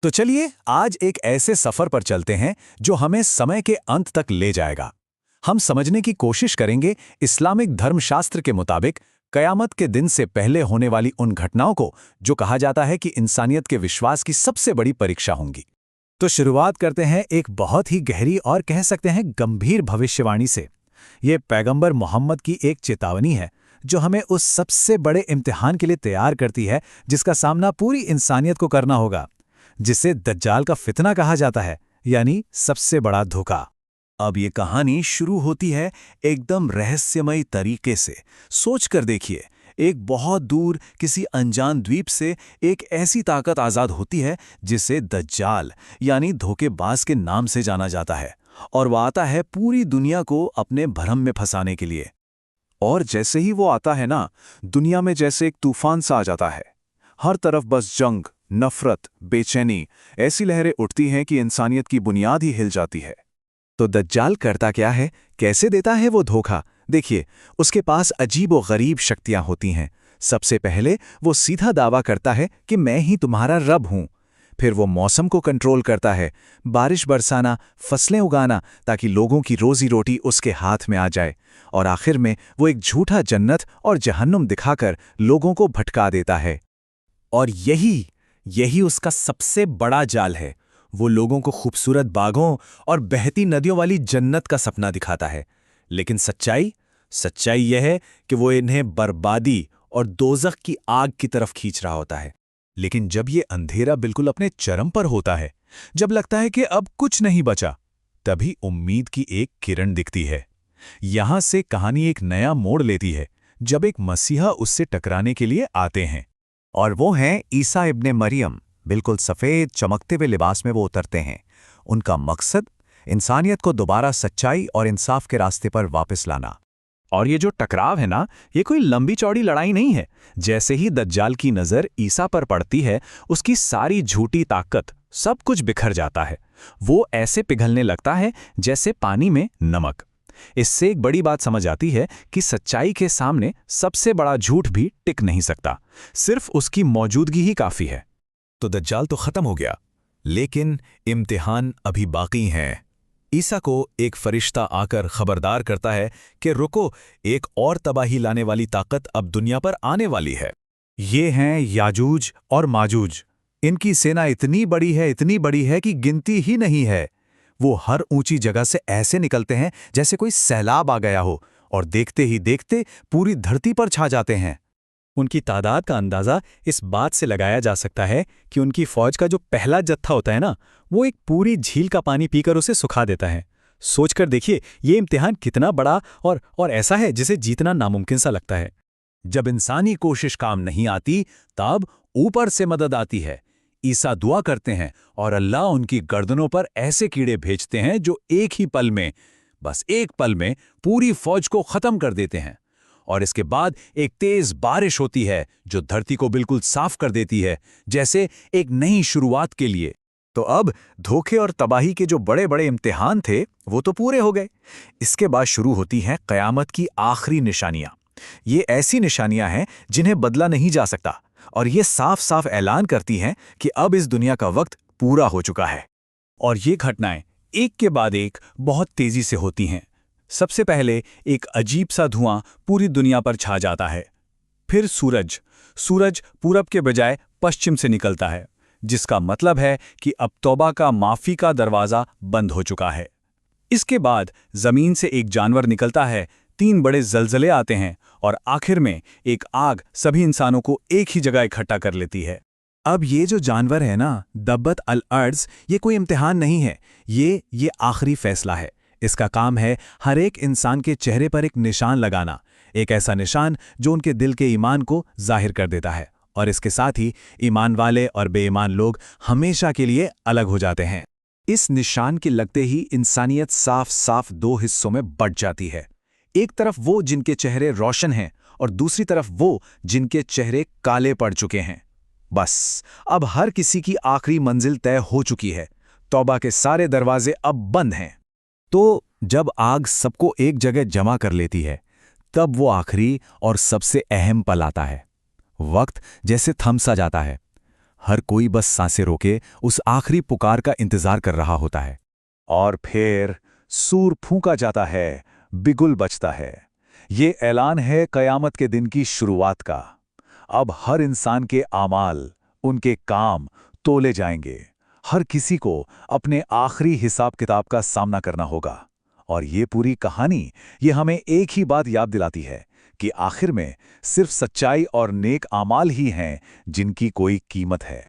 तो चलिए आज एक ऐसे सफर पर चलते हैं जो हमें समय के अंत तक ले जाएगा। हम समझने की कोशिश करेंगे इस्लामिक धर्मशास्त्र के मुताबिक कयामत के दिन से पहले होने वाली उन घटनाओं को जो कहा जाता है कि इंसानियत के विश्वास की सबसे बड़ी परीक्षा होंगी। तो शुरुआत करते हैं एक बहुत ही गहरी और कह सकते हैं गंभीर भविष्यवाणी से। ये पैगंबर मोहम्मद की एक चेतावनी है जो हमें उस सबसे बड़े इम्तिहान के लिए तैयार करती है जिसका सामना पूरी इंसानियत को करना होगा, जिसे दज्जाल का फितना कहा जाता है, यानी सबसे बड़ा धोखा। अब ये कहानी शुरू होती है एकदम रहस्यमयी तरीके से। सोच कर देखिए, एक बहुत दूर किसी अनजान द्वीप से एक ऐसी ताकत आज़ाद होती है जिसे दज्जाल यानी धोखेबाज के नाम से जाना जाता है, और वह आता है पूरी दुनिया को अपने भ्रम में फंसाने के लिए। और जैसे ही वो आता है ना, दुनिया में जैसे एक तूफान सा आ जाता है। हर तरफ बस जंग, नफरत, बेचैनी, ऐसी लहरें उठती हैं कि इंसानियत की बुनियाद ही हिल जाती है। तो दज्जाल करता क्या है, कैसे देता है वो धोखा? देखिए, उसके पास अजीब व गरीब शक्तियां होती हैं। सबसे पहले वो सीधा दावा करता है कि मैं ही तुम्हारा रब हूं। फिर वो मौसम को कंट्रोल करता है, बारिश बरसाना, फसलें उगाना, ताकि लोगों की रोजी रोटी उसके हाथ में आ जाए। और आखिर में वो एक झूठा जन्नत और जहन्नुम दिखाकर लोगों को भटका देता है। और यही उसका सबसे बड़ा जाल है। वो लोगों को खूबसूरत बागों और बहती नदियों वाली जन्नत का सपना दिखाता है, लेकिन सच्चाई यह है कि वो इन्हें बर्बादी और दोज़ख की आग की तरफ खींच रहा होता है। लेकिन जब ये अंधेरा बिल्कुल अपने चरम पर होता है, जब लगता है कि अब कुछ नहीं बचा, तभी उम्मीद की एक किरण दिखती है। यहां से कहानी एक नया मोड़ लेती है जब एक मसीहा उससे टकराने के लिए आते हैं, और वो हैं ईसा इब्ने मरियम। बिल्कुल सफ़ेद चमकते हुए लिबास में वो उतरते हैं। उनका मकसद इंसानियत को दोबारा सच्चाई और इंसाफ के रास्ते पर वापस लाना। और ये जो टकराव है ना, ये कोई लंबी चौड़ी लड़ाई नहीं है। जैसे ही दज्जाल की नज़र ईसा पर पड़ती है, उसकी सारी झूठी ताकत, सब कुछ बिखर जाता है। वो ऐसे पिघलने लगता है जैसे पानी में नमक। इससे एक बड़ी बात समझ आती है कि सच्चाई के सामने सबसे बड़ा झूठ भी टिक नहीं सकता, सिर्फ उसकी मौजूदगी ही काफ़ी है। तो दज्जाल तो खत्म हो गया, लेकिन इम्तिहान अभी बाकी हैं। ईसा को एक फरिश्ता आकर खबरदार करता है कि रुको, एक और तबाही लाने वाली ताकत अब दुनिया पर आने वाली है। ये हैं याजूज और माजूज। इनकी सेना इतनी बड़ी है कि गिनती ही नहीं है। वो हर ऊंची जगह से ऐसे निकलते हैं जैसे कोई सैलाब आ गया हो, और देखते ही देखते पूरी धरती पर छा जाते हैं। उनकी तादाद का अंदाज़ा इस बात से लगाया जा सकता है कि उनकी फौज का जो पहला जत्था होता है ना, वो एक पूरी झील का पानी पीकर उसे सुखा देता है। सोचकर देखिए, ये इम्तिहान कितना बड़ा और ऐसा है जिसे जीतना नामुमकिन सा लगता है। जब इंसानी कोशिश काम नहीं आती, तब ऊपर से मदद आती है। ईसा दुआ करते हैं और अल्लाह उनकी गर्दनों पर ऐसे कीड़े भेजते हैं जो बस एक पल में पूरी फौज को खत्म कर देते हैं। और इसके बाद एक तेज बारिश होती है जो धरती को बिल्कुल साफ कर देती है, जैसे एक नई शुरुआत के लिए। तो अब धोखे और तबाही के जो बड़े बड़े इम्तिहान थे, वो तो पूरे हो गए। इसके बाद शुरू होती हैं क़यामत की आखिरी निशानियां। ये ऐसी निशानियां हैं जिन्हें बदला नहीं जा सकता, और ये साफ साफ ऐलान करती हैं कि अब इस दुनिया का वक्त पूरा हो चुका है। और ये घटनाएं एक के बाद एक बहुत तेजी से होती हैं। सबसे पहले एक अजीब सा धुआं पूरी दुनिया पर छा जाता है। फिर सूरज पूरब के बजाय पश्चिम से निकलता है, जिसका मतलब है कि अब तौबा का माफ़ी का दरवाज़ा बंद हो चुका है। इसके बाद ज़मीन से एक जानवर निकलता है, 3 बड़े ज़लज़ले आते हैं, और आखिर में एक आग सभी इंसानों को एक ही जगह इकट्ठा कर लेती है। अब ये जो जानवर है ना, दब्बत अल अर्ज़, ये कोई इम्तिहान नहीं है, ये आखिरी फैसला है। इसका काम है हर एक इंसान के चेहरे पर एक निशान लगाना, एक ऐसा निशान जो उनके दिल के ईमान को जाहिर कर देता है, और इसके साथ ही ईमान वाले और बेईमान लोग हमेशा के लिए अलग हो जाते हैं। इस निशान के लगते ही इंसानियत साफ साफ 2 हिस्सों में बंट जाती है। एक तरफ वो जिनके चेहरे रोशन हैं, और दूसरी तरफ वो जिनके चेहरे काले पड़ चुके हैं। बस अब हर किसी की आखिरी मंजिल तय हो चुकी है। तौबा के सारे दरवाजे अब बंद हैं। तो जब आग सबको एक जगह जमा कर लेती है, तब वो आखिरी और सबसे अहम पल आता है। वक्त जैसे थम सा जाता है। हर कोई बस सांसें रोके उस आखिरी पुकार का इंतजार कर रहा होता है। और फिर सूर फूंका जाता है, बिगुल बजता है। ये ऐलान है कयामत के दिन की शुरुआत का। अब हर इंसान के आमाल, उनके काम तोले जाएंगे। हर किसी को अपने आखिरी हिसाब किताब का सामना करना होगा। और ये पूरी कहानी ये हमें एक ही बात याद दिलाती है कि आखिर में सिर्फ सच्चाई और नेक आमाल ही हैं जिनकी कोई कीमत है।